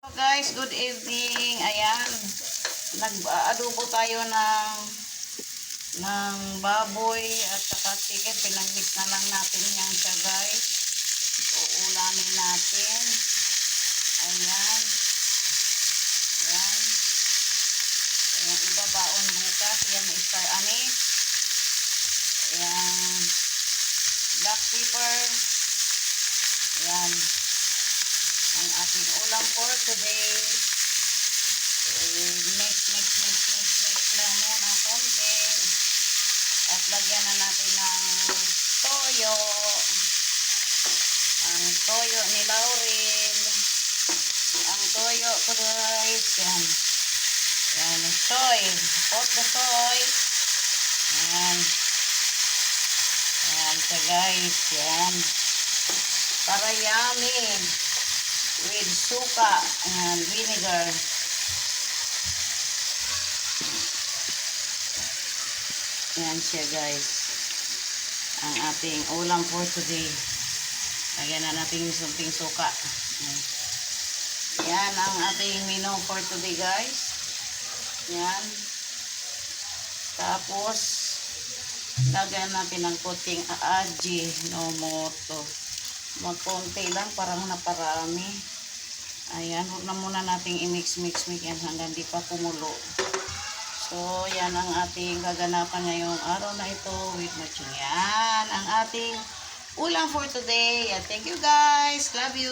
Hello guys, good evening. Ayan, nag-adobo tayo ng baboy at saka chicken. Pinag-mix na lang natin yan siya guys. Uulamin natin. Ayan. Ayan. Ayan, ibabaon bukas. Ayan, star anise. Ayan. Black pepper. Ayan. Ang ating ulam for today. Mix lang muna konti. At lagyan na natin ng toyo. Ang toyo ni Laurel. Ang toyo ko guys. Yan. Yan. Soy. Put the soy. Yan. Yan siya guys. Yan. Para yummy. With suka and vinegar. Yan siya guys. Ang ating ulam for today. Lagyan na natin yung sunting suka. Yan ang ating menu for today guys. Yan. Tapos lagyan natin ng kuting aji no moto. Magkonti lang, parang naparami. Ayan, huwag na muna nating i-mix yan hanggang di pa kumulo. So, yan ang ating kaganapan ngayong araw na ito with Maching. Yan ang ating ulam for today. And thank you guys. Love you.